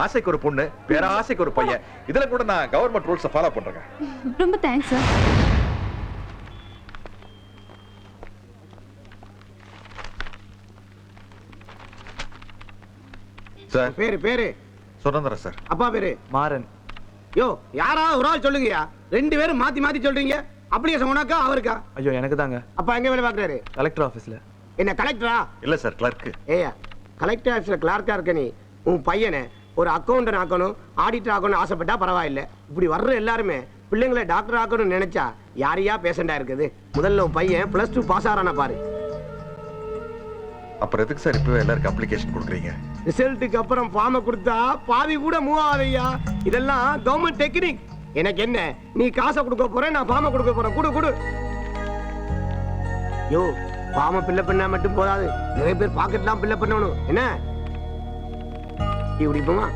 ஆசைக்கு ஒரு பொண்ணு, பேராசைக்கு ஒரு பையன். இதுல கூட நான் கவர்மெண்ட் ரூல்ஸ் ஃபாலோ பண்றேங்க. ரொம்ப தேங்க்ஸ் சார். சார் பேரு சுதந்திரம் சார். அப்பா பேரு மாறன். யோ, யாராவது ஒரு ஆள் சொல்லுங்கயா. 2 பேரும் மாத்தி மாத்தி சொல்றீங்க. அப்ளிகேஷன் உனக்கா அவருக்கா? ஐயோ, எனக்கு தாங்க. அப்பா எங்க வேலை பாக்குறாரு? கலெக்டர் ஆபீஸ்ல. என்ன கலெக்டரா? இல்ல சார், கிளர்க்கு. ஏயா, கலெக்டர் ஆஃபீஸ்ல கிளார்க்கா இருக்க நீ உன் பையனை ஒரு அக்கௌண்டன்ட் ஆக்கணும், ஆடிட்டர் ஆக்கணும் ஆசைப்பட்டா பரவாயில்ல. இப்படி வர்ற எல்லாருமே பிள்ளைங்களை டாக்டர் ஆக்கணும்னு நினைச்சா யாரையா பேஷண்டா இருக்குது? முதல்ல உன் பையன் +2 பாஸ் ஆறானா பாரு. அப்புறம் எதுக்கு சார் இப்பவே எல்லாருக்கும் அப்ளிகேஷன் கொடுக்குறீங்க? ரிசல்ட்டுக்கு அப்புறம் ஃபார்மை கொடுத்தா பாதி கூட மூவ் ஆகுதையா. இதெல்லாம் கவர்மெண்ட் டெக்னிக். எனக்கு என்ன, நீ காசை கொடுக்க போற, நான் ஃபார்மை கொடுக்க போறேன். குடு. யோ, ஃபார்மை ஃபில்அப் பண்ணா மட்டும் போதாது, நிறைய பேர் பாக்கெட்லாம் ஃபில்அப் பண்ணணும். என்ன இப்படி போமா?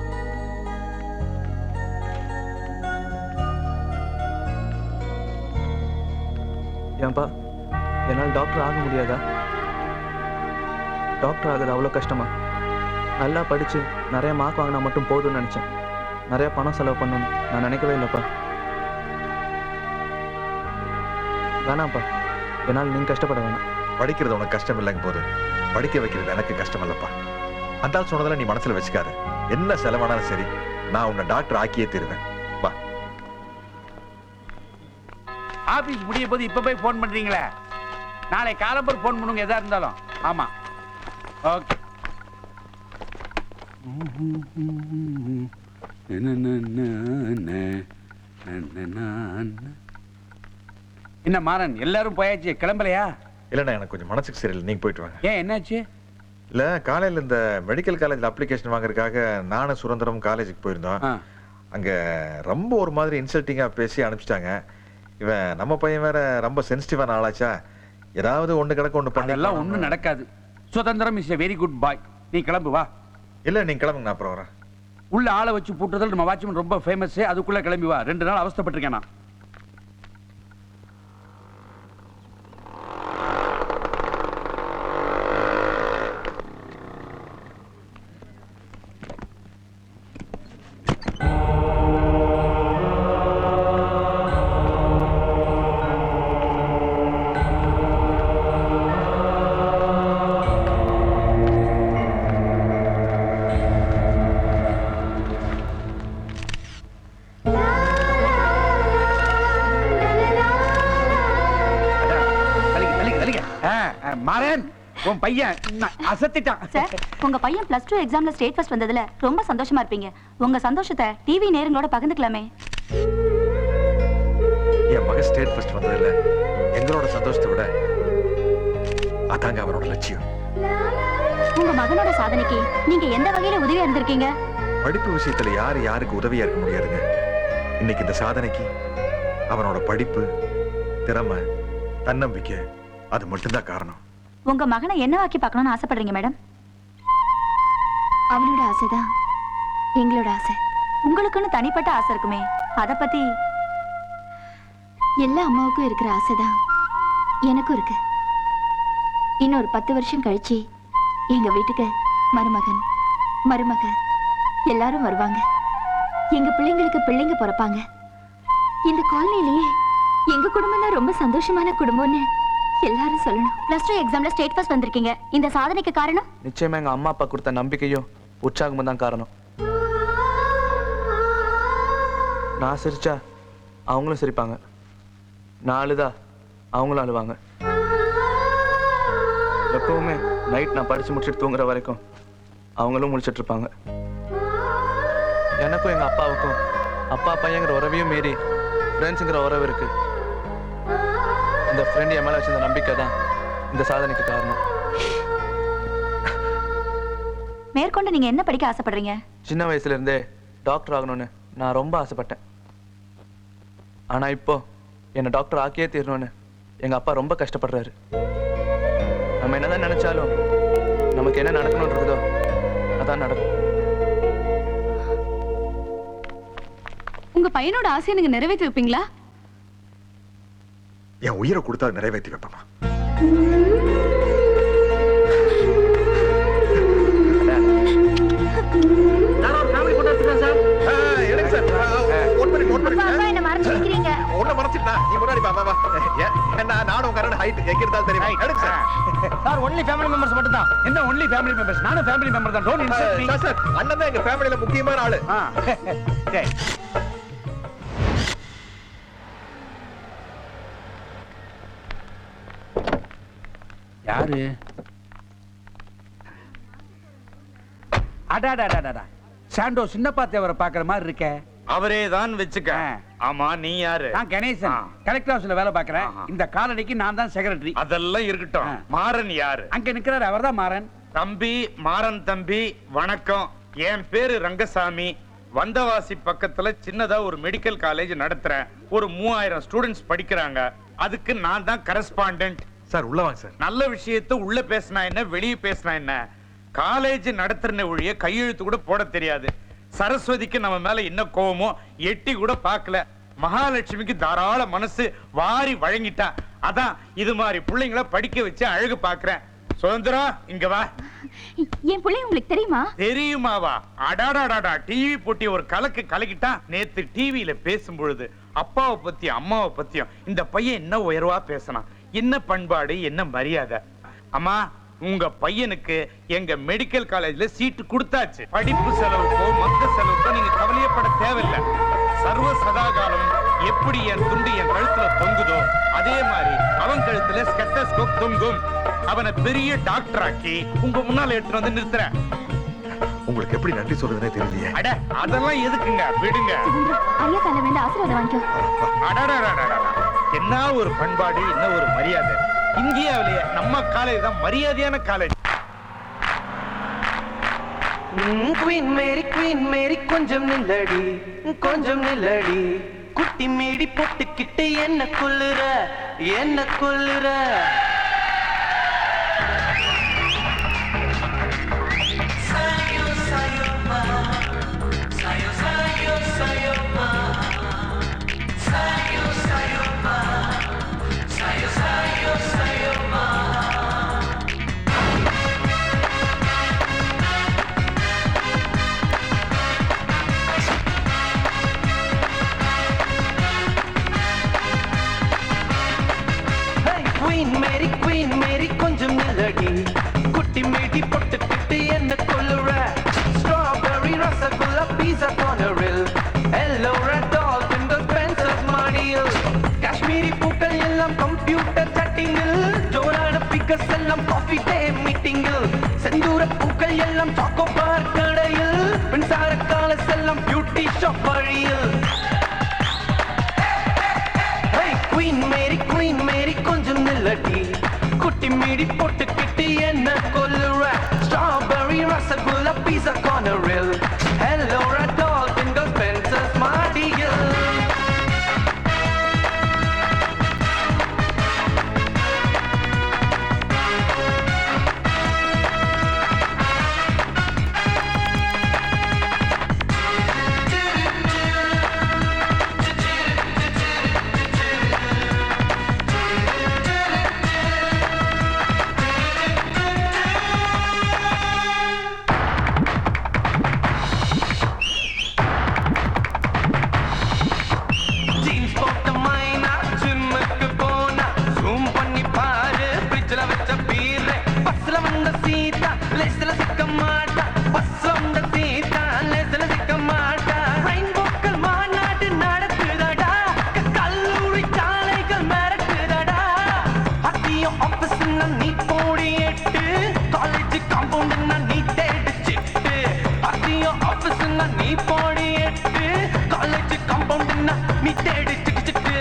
ஏன்பா, என்னால் டாக்டர் ஆக முடியாதா? டாக்டர் ஆகுது அவ்வளோ கஷ்டமா? நல்லா படிச்சு நிறைய மார்க் வாங்கினா மட்டும் போதும்னு நினைச்சேன். நிறைய பணம் செலவு பண்ணணும் நான் நினைக்கவே இல்லைப்பா. வேணாம்ப்பா, என்னால் நீங்க கஷ்டப்பட வேணாம். படிக்கிறது உனக்கு கஷ்டம் இல்லைங்க போது படிக்க வைக்கிறது எனக்கு கஷ்டம் இல்லப்பா. அந்த சொன்னதெல்லாம் நீ மனசுல வச்சுக்காத. என்ன செலவானாலும் சரி, நான் உன்னை டாக்டர் ஆக்கியே தருவேன். வா. ஆபீஸ் முடிய போது இப்ப போய் போன் பண்றீங்களே, நாளை காலம்பர் போன் பண்ணுங்க எதா இருந்தாலும். ஆமா, ஓகே. என்ன மாறன், எல்லாரும் போயாச்சு, கிளம்பலையா? இல்லைண்ணா, எனக்கு கொஞ்சம் மனசுக்கு சரியில்லை, நீங்க போயிட்டு வாங்க. ஏன், என்னாச்சு? இல்ல, காலையில இந்த மெடிக்கல் காலேஜ்ல அப்ளிகேஷன் வாங்குறதுக்காக நானும் சுரந்தரம் காலேஜுக்கு போயிருந்தோம். அங்க ரொம்ப ஒரு மாதிரி இன்சல்ட்டிங்கா பேசி அனுப்பிச்சிட்டாங்க. இவன் நம்ம பையன் வேற ரொம்ப சென்சிட்டிவான ஆளாச்சா, ஏதாவது ஒண்ணு கிடக்க ஒண்ணு பண்ணி. அதெல்லாம் ஒண்ணும் நடக்காது. சுதந்திரம் இஸ் எ வெரி குட் பாய். நீ கிளம்பு, வா. இல்ல, நீங்க கிளம்புங்க, நான் அப்புறம் வரேன். உள்ள ஆளை வச்சு பூட்டுறதுல நம்ம வாட்ச்மேன் ரொம்ப ஃபேமஸ். அதுக்குள்ள கிளம்பி வா. 2 நாள் அவஸ்தைப்பட்டிருக்கேன் நான். மாறன், உன் பையன் அசத்திட்டான். சார், உங்க பையன் +2 எக்ஸாம்ல ஸ்டேட் ஃபர்ஸ்ட் வந்ததுல ரொம்ப சந்தோஷமா இருப்பீங்க. உங்க சந்தோஷத்தை டிவி நேயர்களோட பகிர்ந்துக்கலாமே. என் மகன் ஸ்டேட் ஃபர்ஸ்ட் வந்ததில்ல, எங்களோட சந்தோஷத்தை விட அதாங்க அவரோட லட்சியம். உங்க மகனோட சாதனைக்கு நீங்க எந்த வகையில உதவியா இருந்திருக்கீங்க? படிப்பு விஷயத்துல யாரு யாருக்கு உதவியா இருக்க முடியாதுங்க. இன்னைக்கு இந்த சாதனைக்கு அவனோட படிப்பு, திறமை, தன்னம்பிக்கை அது மட்டும்தான் காரணம். உங்க மகனை என்னவாக்கி பார்க்கணும்னு ஆசைப்படுறீங்க மேடம்? அவனோட ஆசைதான் எங்களோட ஆசை. உங்களுக்குன்னு தனிப்பட்ட ஆசை இருக்குமே, அத பத்தி? எல்லா அம்மாவுக்கும் இருக்கிற ஆசைதான் எனக்கும் இருக்கு. இன்னொரு 10 வருஷம் கழிச்சு எங்க வீட்டுக்கு மருமகன், மருமக எல்லாரும் வருவாங்க. எங்க பிள்ளைங்களுக்கு பிள்ளைங்க பிறப்பாங்க. இந்த காலனிலேயே எங்க குடும்பம் தான் ரொம்ப சந்தோஷமான குடும்பம்னு எல்லாரும் சொல்லணும். +2 எக்ஸாம்ல ஸ்டேட் ஃபர்ஸ்ட் வந்திருக்கீங்க. இந்த சாதனைக்கு காரணம்? நிச்சயமா எங்க அம்மா அப்பா கொடுத்த நம்பிக்கையும் உற்சாகமும் தான் காரணம். நான் சிரிச்சா அவங்களும் சிரிப்பாங்க, நான் அழுதா அவங்களும் அழுவாங்க. எப்பவுமே நைட் நான் படிச்சு முடிச்சுட்டு தூங்குற வரைக்கும் அவங்களும் முழிச்சிட்டு இருப்பாங்க. எனக்கும் எங்க அப்பாவுக்கும் அப்பா பையங்கிற உறவையும் மீறி ஃப்ரெண்ட்ஸுங்கிற உறவு இருக்கு. இந்த ஃப்ரெண்ட் என் மேல வச்சிருந்த நம்பிக்கை தான் இந்த சாதனைக்கு காரணம். மேற்கொண்டு நீங்க என்ன படிக்க ஆசைப்படுறீங்க? சின்ன வயசுல இருந்தே டாக்டர் ஆகணும்னு நான் ரொம்ப ஆசைப்பட்டேன். ஆனா இப்போ என்னை டாக்டர் ஆக்கியே தீரணும்னு எங்க அப்பா ரொம்ப கஷ்டப்படுறாரு. நம்ம என்னதான் நினைச்சாலும் நமக்கு என்ன நடக்கணும்னு இருக்குதோ அதான் நடக்கும். உங்க பையனோட ஆசையை நீங்க நிறைவேற்றி வைப்பீங்களா? என் உயிரை கொடுத்தா நிறைவேற்றி வைப்பமா. நான் ஒரு ஃபேமிலி போட்டோ எடுத்துக்கிறேன் சார். எடுங்க சார். அப்பா என்ன மறைச்சு நிக்கிறீங்க? ஒண்ணு மறைச்சிட்டா நீ முன்னாடி வா வா. என்ன நானும் கரெக்ட் ஹைட் எங்க இருந்தாலும் தெரியும். எடுங்க sir. Sir only family members மட்டும் தான். என்ன ஒன்லி ஃபேமிலி மெம்பர்ஸ்? நானும் ஃபேமிலி மெம்பர் தான். Don't insult me. சார் அண்ணன் தான் எங்க ஃபேமிலில முக்கியமான ஆளு. சரி. யாரு? அடாடாடாடா, சாண்டோ சின்னப்பா தேவரை பாக்குற மாதிரி இருக்கே. அவரே தான் வச்சுக்க. ஆமா, நீ யாரு? நான் கணேசன், கலெக்டர் ஆபீஸ்ல வேலை பாக்குறேன். இந்த காலனிக்கு நான் தான் செக்ரட்டரி. அதெல்லாம் இருக்கட்டும். மாறன் யாரு? அங்க நிக்கிறாரு, அவர்தான் மாறன். தம்பி, மாறன் தம்பி வணக்கம். என் பேரு ரங்கசாமி. வந்தவாசி பக்கத்துல சின்னதா ஒரு மெடிக்கல் காலேஜ் நடத்துறேன். ஒரு 3000 ஸ்டூடெண்ட்ஸ் படிக்கிறாங்க. அதுக்கு நான் தான் கரஸ்பாண்டன்ட். சார் உள்ள வாங்க சார். நல்ல விஷயத்தை உள்ள பேசினா என்ன, வெளியே பேசினா என்ன? காலேஜ் நடத்துற ஒழிய கையெழுத்து கூட போட தெரியாது. சரஸ்வதிக்கு நம்ம மேல என்ன கோவமோ எட்டி கூட பார்க்கல. மகாலட்சுமிக்கு தாராள மனசு, வாரி வழங்கிட்டா. அதான் இது மாதிரி பிள்ளைங்களை படிக்க வச்சு அழகு பாக்குறேன். சுதந்திரம், இங்க வா. என் பிள்ளை உங்களுக்கு தெரியுமா? தெரியுமாவா? அடாடாடாடா, டிவி போட்டி ஒரு கலக்கு கலக்கிட்டா. நேத்து டிவியில பேசும் பொழுது அப்பாவை பத்தியும் அம்மாவை பத்தியும் இந்த பையன் என்ன உயர்வா பேசினான். என்ன பண்பாடு, என்ன மரியாதை. அம்மா, உங்க பையனுக்கு எங்க மெடிக்கல் காலேஜ்ல சீட்டு கொடுத்தாச்சு. படிப்பு செலவுக்கோ மத்த செலவுக்கோ நீங்க கவலையப்பட தேவையில்லை. சர்வ சதாகாலம் எப்படி என் துண்டு என் கழுத்துல தொங்குதோ அதே மாதிரி அவன் கழுத்துல ஸ்டெத்தஸ்கோப் தொங்கும். அவனை பெரிய டாக்டர் ஆக்கி உங்க முன்னால எடுத்துட்டு வந்து நிறுத்துறேன். உங்களுக்கு எப்படி நன்றி சொல்றதுனே தெரியலையே. அட, அதெல்லாம் எதுக்குங்க, விடுங்க. ஐயா கால வேண்ட ஆசீர்வாதம் வாங்கிக்கோ. அடடடடடடா, என்ன ஒரு பண்பாடு, என்ன ஒரு மரியாதை. இந்தியாவிலேயே நம்ம காலேஜ் தான் மரியாதையான காலேஜ். குயின் மேரி கொஞ்சம் நில்லடி, கொஞ்சம் நில்லடி. குட்டி மேடி போட்டுக்கிட்டு என்ன கொல்லுற, என்ன கொல்லுற. குயின் மேரி கொஞ்சம் நில்லடி. குட்டி மேடி போட்டுக்கிட்டு என்ன கொல்லுற. ஸ்ட்ராபெரி ரசகுல்லா பீஸா கார்னரில், எல்லோ ரெட் டால்பின்கள் பென்சில் மாடியில், காஷ்மீரி பூக்கள் எல்லாம் கம்ப்யூட்டர் சட்டிங்கில், ஜோரான பிக்கர்ஸ் எல்லாம் காஃபி டே மீட்டிங்கில், செந்தூர பூக்கள் எல்லாம் சாக்கோ பார் கடையில், மின்சார காலஸ் எல்லாம் பியூட்டி ஷாப் வழியில். குயின் மேரி கொஞ்சம் நில்லடி. குட்டி மீடி போட்டுக்கிட்டு என்ன கொல்லுற. வந்த சீதா லேசில சிக்க மாட்டா பஸ் வந்த சீதா லேசில சிக்க மாட்டா ரெயின்போக்கள் மாநாடு நடக்குதடா கல்லூரி சாலைகள் மிரட்டுதடா அத்தியம் ஆபீஸ் நீ போடி எட்டு காலேஜ் காம்பவுண்ட் நீ தேடிச்சிட்டு அத்தியம் ஆபீஸ் நீ போடி எட்டு காலேஜ் காம்பவுண்ட் நீ தேடிச்சிட்டு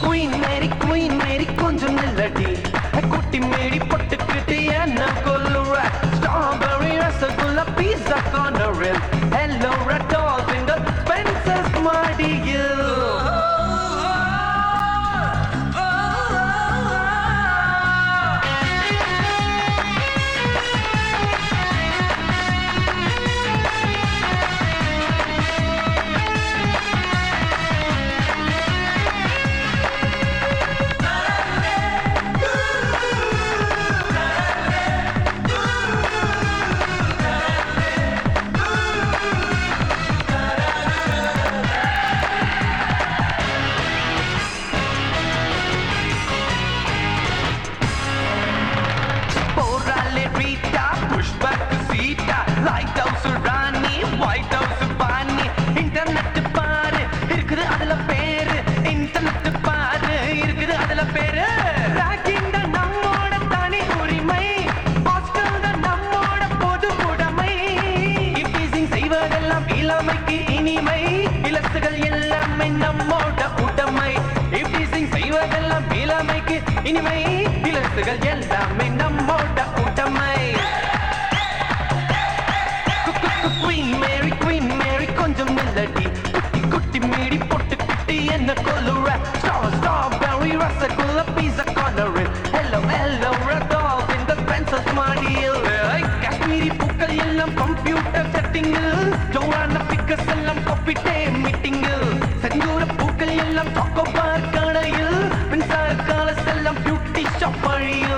குயின் மேரி கொஞ்சம் நில்லடி குட்டி மேடி பொட்டுக்கிட்டு என்ன கொல்லுற ஸ்ட்ராபெரி ரசகுல்லா பீஸா கார்னரில் ஹலோ ரட்டால் ஃபிங்கர் பென்சஸ் மாடியில் போராலே ரீட்டா புஷ்பக் சீட்டா லைட் ஹவுஸ் ராணி ஒயிட் ஹவுஸ் பாணி இன்டர்நெட் பாரு இருக்குது அதுல பேரு இன்டர்நெட் பாரு இருக்குது அதுல பேரு ராக்கிங் தான் நம்மோட தனி உரிமை ஹாஸ்டல் தான் நம்மோட பொது உடைமை டீசிங் செய்வதெல்லாம் இளமைக்கு இனிமை இலசுகள் எல்லாமே நம்மோட உடைமை டீசிங் செய்வதெல்லாம் இளமைக்கு இனிமை இலசுகள் எல்லாமே நம்மோட உடைமை குயின் மேரி கொஞ்சம் நில்லடி குட்டி குட்டி மீடி பொட்டுக்கிட்டு என்ன கொல்லுற ஸ்ட்ராபெரி ரசகுல்லா பீஸா கார்னரில் ஹலோ ரடால் இந்த பென்சஸ் மாடியில் காஷ்மீரி பூக்கள் எல்லாம் கம்ப்யூட்டர் செட்டிங்கில் ஜோரான பிக்கர்ஸ் எல்லாம் காப்பிட்டே மீட்டிங்கில் செந்தூர பூக்கள் எல்லாம் சாக்கோபார் கடையில் மின்சார காலஸ் எல்லாம் பியூட்டி ஷாப் வழியில்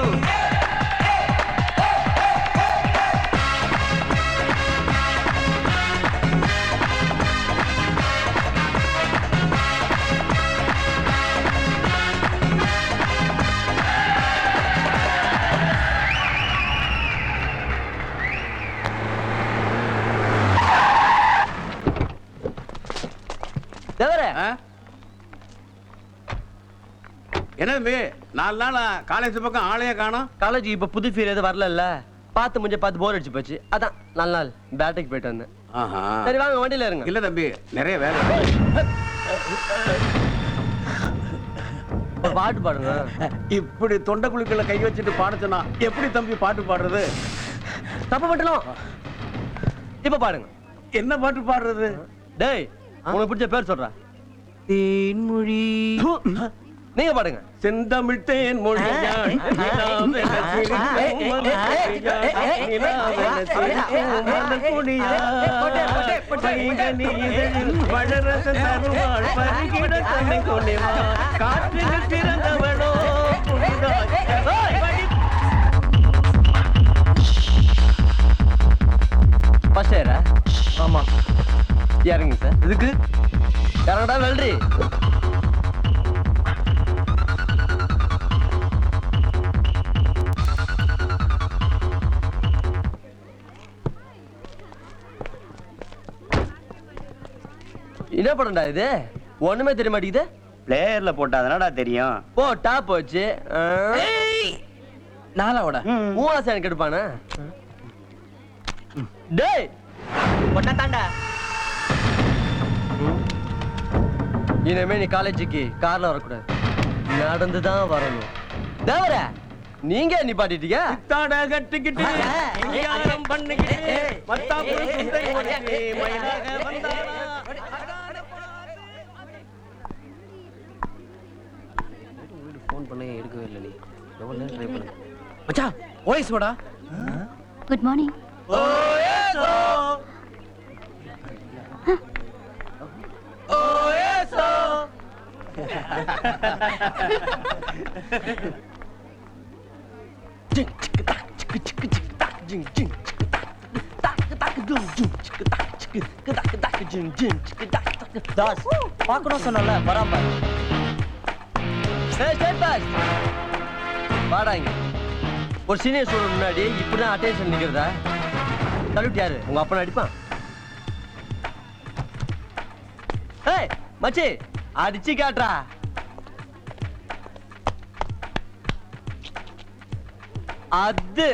என்ன தம்பி 4 நாளா காலேஜ் பக்கம் ஆளையே காணோம். காலேஜ் இப்ப புது ஃபீல் எதுவும் வரல பார்த்து முடிஞ்ச பார்த்து போர் அடிச்சு போச்சு அதான் 4 நாள் பேட்டைக்கு போயிட்டு வந்தேன். ஆஹா. சரி வாங்க வண்டியில இருங்க. இல்ல தம்பி நிறைய வேலை. ஒரு பாட்டு பாடுங்க. இப்படி தொண்டை குழிக்குள்ள கை வச்சுட்டு பாட சொன்னா எப்படி தம்பி பாட்டு பாடுறது? தப்பு மட்டும் இப்ப பாடுங்க. என்ன பாட்டு பாடுறது? டேய் உனக்கு பிடிச்ச பேர் சொல்ற. தேன்மொழி. நீங்க பாடுங்க. செந்தமிழ் தேன்மொழி காற்றில் பிறந்தவளோ ஃபர்ஸ்ட் இயரா? ஆமா. இறங்குங்க சார். இதுக்கு இறங்கடா வெல்றி. என்ன படம்டா இது? ஒண்ணுமே தெரிய மாட்டேங்குது. பிளேயர்ல போட்டாதானடா தெரியும். போட்டா போச்சு. நாளாவோட மூவாசை எனக்கு எடுப்பானா? டேய் பொண்ணா தாண்டா. இனிமே நீ காலேஜுக்கு கார்ல வரக்கூடாது, நடந்துதான் வரணும். தேவர நீங்க நீ பாட்டிட்டீங்க. தாட கட்டிக்கிட்டு யாரம் பண்ணிக்கிட்டு மத்தாப்புற சுந்தை ஓடிட்டு மயிலாக வந்தாரா. ஃபோன் பண்ணே எடுக்கவே இல்ல. நீ எவ்வளவு நேரம் ட்ரை பண்ணு. மச்சான் வாய்ஸ் வாடா. Good morning. ஓயேசோ ஓயேசோ தாஸ் பார்க்கணும் சொன்னல பராமர். வாடா இங்க. ஒரு சீனியர் ஸ்டூடெண்ட் முன்னாடி இப்படிதான் அட்டென்ஷன் நிக்கிறதா? சல்யூட் யாரு? உங்க அப்பா அடிப்பான். ஏய் மச்சி, அடிச்சு காட்டுறா. அது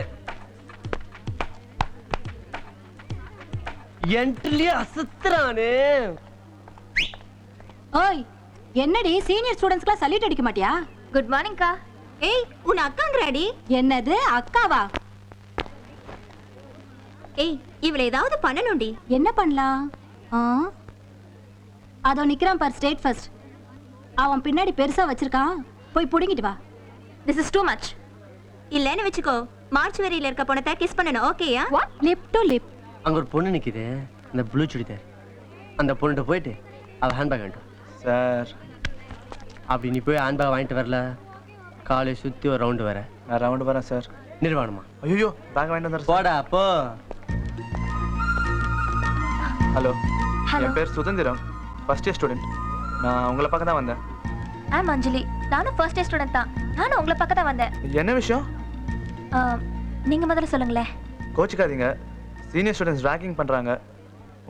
என்ட்லயே அசத்துறானே. ஓய், என்னடி சீனியர் ஸ்டூடண்ட்ஸ்க்குலாம் சல்யூட் அடிக்க மாட்டியா? குட் மார்னிங் கா. ஏய், உன் அக்காங்கறாடி. என்னது அக்காவா? ஏய், இவள ஏதாவது பண்ணணும்டி. என்ன பண்ணலாம்? அதோ நிக்கிறான் பார், ஸ்டேட் ஃபர்ஸ்ட். அவன் பின்னாடி பெருசா வச்சிருக்கான், போய் புடிங்கிட்டு வா. This is too much. இல்லன்னு வெச்சுக்கோ, மார்ச் வெரியில இருக்க பொண்ணை கிஸ் பண்ணனும், ஓகேயா? வாட்? Lip to lip. அங்க ஒரு பொண்ணு நிக்குது, அந்த ப்ளூ சுடிதார். அந்த பொண்ணுகிட்ட போயிட்டு அவ ஹேண்ட்பேக் வாங்கிட்டு வா. சார், அப்படி நீ போய் ஹேண்ட்பேக் வாங்கிட்டு வரல, காலேஜ் சுத்தி ஒரு ரவுண்டு வர. நான் ரவுண்டு வரேன் சார். நிர்வாணமா? ஐயோ, பேக் வாங்கிட்டு வந்துடுறேன். போடா போ. Hello, Hello. என் பேர் சுதந்திரம், ஃபர்ஸ்ட் இயர் ஸ்டூடெண்ட். நான் உங்களை பார்க்க தான் வந்தேன். ஐம் அஞ்சலி, நானும் ஃபர்ஸ்ட் இயர் ஸ்டூடண்ட் தான். நானும் உங்களை பார்க்க தான் வந்தேன். என்ன விஷயம்? நீங்க முதல்ல சொல்லுங்களேன். கோச்சிக்காதீங்க, சீனியர் ஸ்டூடெண்ட்ஸ் ரேக்கிங் பண்ணுறாங்க.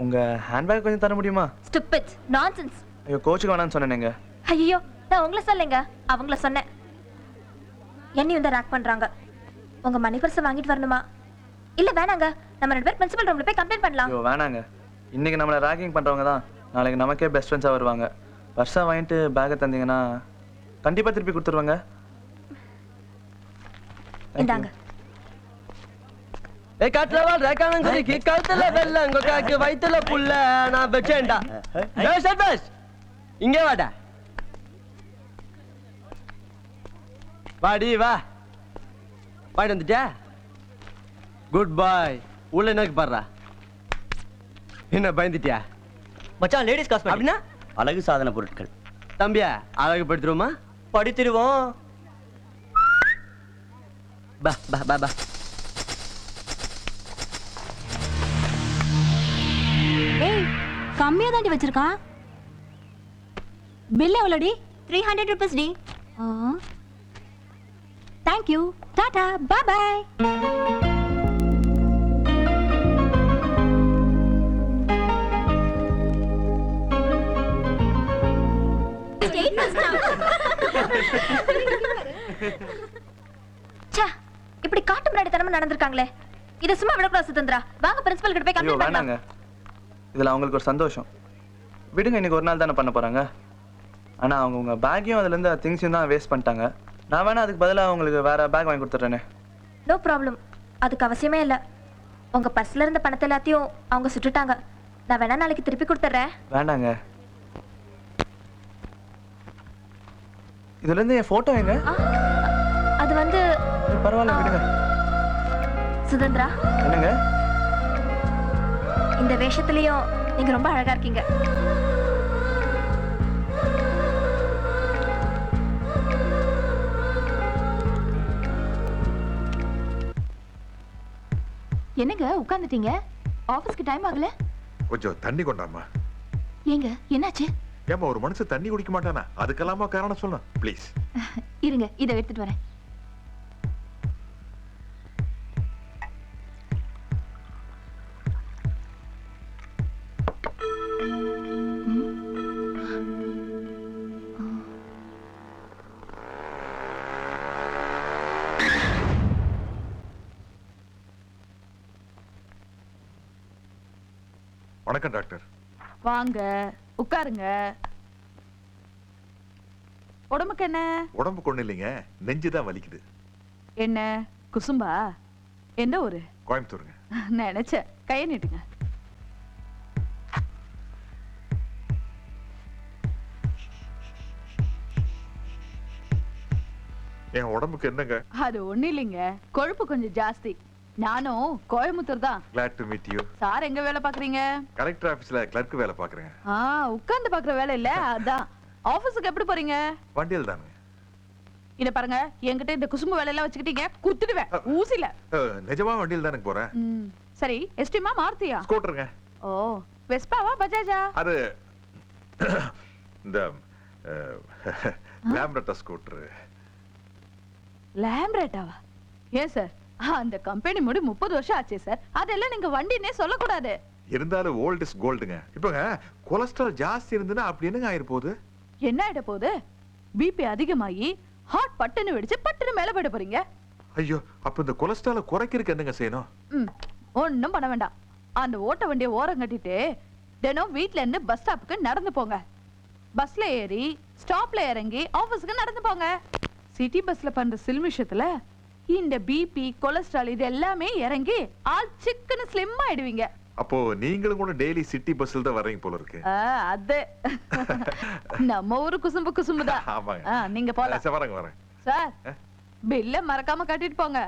உங்கள் ஹேண்ட்பேக் கொஞ்சம் தர முடியுமா? Stupid, nonsense. ஐயோ, கோச்சுக்கு வேணான்னு சொன்னேங்க. ஐயோ, நான் உங்களை சொல்லலைங்க, அவங்கள சொன்னேன். என்னையும் வந்து ரேக் பண்றாங்க. உங்க மணி பர்ஸ் வாங்கிட்டு வரணுமா? இல்ல வேணாங்க, நம்ம ரெண்டு பேர் பிரின்சிபல் ரூம்ல போய் கம்ப்ளைண்ட் பண்ணலாம். ஐயோ வேணாங்க, இன்னைக்கு நம்மளை ரேக்கிங் பண்ணுறவங்க தான் நாளைக்கு நமக்கே பெஸ்ட் ஃப்ரெண்ட்ஸாக வருவாங்க. பர்ஸாக வாங்கிட்டு பேக்கை தந்தீங்கன்னா கண்டிப்பாக திருப்பி கொடுத்துருவாங்க. இந்தாங்க. ஏய் காட்டுல வா, ரேக்கானங்கரிக்கு கழுத்துல வெள்ளங்க காக்கு வயித்துல புள்ள நான் வெச்சேன்டா. ஏய் சர்பஸ், இங்கே வாடா. வாடி வா. வாடி வந்துட்டா? குட் பாய். உள்ள எனக்கு பாடுறா. என்ன பயந்துட்டியா? மச்சான், லேடிஸ் காஸ்மெட்டிக். அப்படின்னா அழகு சாதன பொருட்கள். தம்பியா, அழகு படுத்துருவோமா? படித்திருவோம். பா பா பா பா. ஏய், கம்மியா தாண்டி வச்சிருக்கான். பில் எவ்வளோடி? 300 rupees டி. Thank you, tata, bye bye. இப்படி காட்டு முன்னாடி தனமா நடந்துருக்காங்களே, இத சும்மா விடக்கூடாது சுதந்திரா. வாங்க பிரின்சிபல் கிட்ட போய் ஐயோ கம்ப்ளைண்ட் வேணாங்க, பண்ணலாம். இதில் அவங்களுக்கு ஒரு சந்தோஷம். விடுங்க, இன்னைக்கு ஒரு நாள் தானே பண்ண போகிறாங்க. ஆனால் அவங்க உங்கள் பேக்கையும் அதுலேருந்து திங்ஸையும் தான் வேஸ்ட் பண்ணிட்டாங்க. நான் வேணா அதுக்கு பதிலாக அவங்களுக்கு வேறு பேக் வாங்கி கொடுத்துட்றேனே. நோ ப்ராப்ளம், அதுக்கு அவசியமே இல்லை. உங்க பர்ஸ்ல இருந்த பணத்தை எல்லாத்தையும் அவங்க சுட்டுட்டாங்க. நான் வேணா நாளைக்கு திருப்பி கொடுத்துட்றேன். வேண்டாங்க, இதுலேருந்து என் ஃபோட்டோ எங்க? அது வந்து பரவாயில்ல, விடுங்க. சுதந்திரா, என்னங்க? இந்த வேஷத்துலயும் நீங்க ரொம்ப அழகா இருக்கீங்க. என்னங்க உட்கார்ந்துட்டீங்க? ஆபீஸ்க்கு டைம் ஆகல? கொஞ்சம் தண்ணி கொண்டாமா. ஏங்க என்னாச்சு? ஏமா, ஒரு மனுஷன் தண்ணி குடிக்க மாட்டானா? அதுக்கெல்லாமா காரணம் சொல்லணும், ப்ளீஸ். இருங்க, இதை எடுத்துட்டு வரேன். வணக்கம் டாக்டர். வாங்க உட்காருங்க. உடம்புக்கு என்ன? உடம்பு கொண்டு இல்லைங்க, நெஞ்சுதான் வலிக்குது. என்ன குசும்பா? எந்த ஊரு? கோயம்புத்தூருங்க. நினைச்சேன். கையை நீட்டுங்க. என் உடம்புக்கு என்னங்க? அது ஒண்ணு இல்லைங்க, கொழுப்பு கொஞ்சம் ஜாஸ்தி. நானும் கோயம்புத்தூர் தான். Glad to meet you. Sir எங்க வேலை பாக்குறீங்க? கலெக்டர் ஆபீஸ்ல கிளர்க் வேலை பாக்குறேன். உட்கார்ந்து பாக்குற வேலை இல்ல, அதான். ஆபீஸ்க்கு எப்படி போறீங்க? வண்டியில் தானுங்க. இத பாருங்க, என்கிட்ட இந்த குசும்பு வேலை எல்லாம் வச்சுக்கிட்டீங்க, குத்துடுவேன் ஊசில. நிஜமா வண்டியில் தானுங்க போறேன். சரி, எஸ்டிமா மாருதியா? ஸ்கூட்டருங்க. ஓ, வெஸ்பாவா பஜாஜா? அது இந்த லேம்ப்ரெட்டா ஸ்கூட்டர். லேம்ரேட்டாவா? ஏன் சார், அந்த கம்பெனி முடி 30 வருஷம் ஆச்சே சார். அதெல்லாம் நீங்க வண்டினே சொல்லக்கூடாது. இருந்தாலும் ஓல்ட் இஸ் கோல்டுங்க. இப்போங்க கொலஸ்ட்ரால் ஜாஸ்தி இருந்துன்னா அப்படி என்னங்க ஆயிருப்போகுது? என்ன ஆயிட போகுது? பிபி அதிகமாகி ஹார்ட் பட்டுன்னு வெடிச்சு பட்டுன்னு மேல போயிட போறீங்க. ஐயோ, அப்ப இந்த கொலஸ்ட்ரால குறைக்கிறதுக்கு என்னங்க செய்யணும்? ஒண்ணும் பண்ண வேண்டாம். அந்த ஓட்ட வண்டியை ஓரம் கட்டிட்டு தினம் வீட்ல இருந்து பஸ் ஸ்டாப்புக்கு நடந்து போங்க. பஸ்ல ஏறி ஸ்டாப்ல இறங்கி ஆபீஸ்க்கு நடந்து போங்க. சிட்டி பஸ்ல பண்ற சில்மிஷத்துல இந்த பிபி கொலஸ்ட்ரால் இது எல்லாமே இறங்கி ஆள் சிக்கன ஸ்லிம் ஆயிடுவீங்க. அப்போ நீங்களும் கூட டெய்லி சிட்டி பஸ்ல தான் வர்றீங்க போல இருக்கு. அது நம்ம ஊரு குசும்பு குசும்புதான். ஆமாங்க. நீங்க போலாம். வரேன். சார் பில்ல மறக்காம கட்டிட்டு போங்க.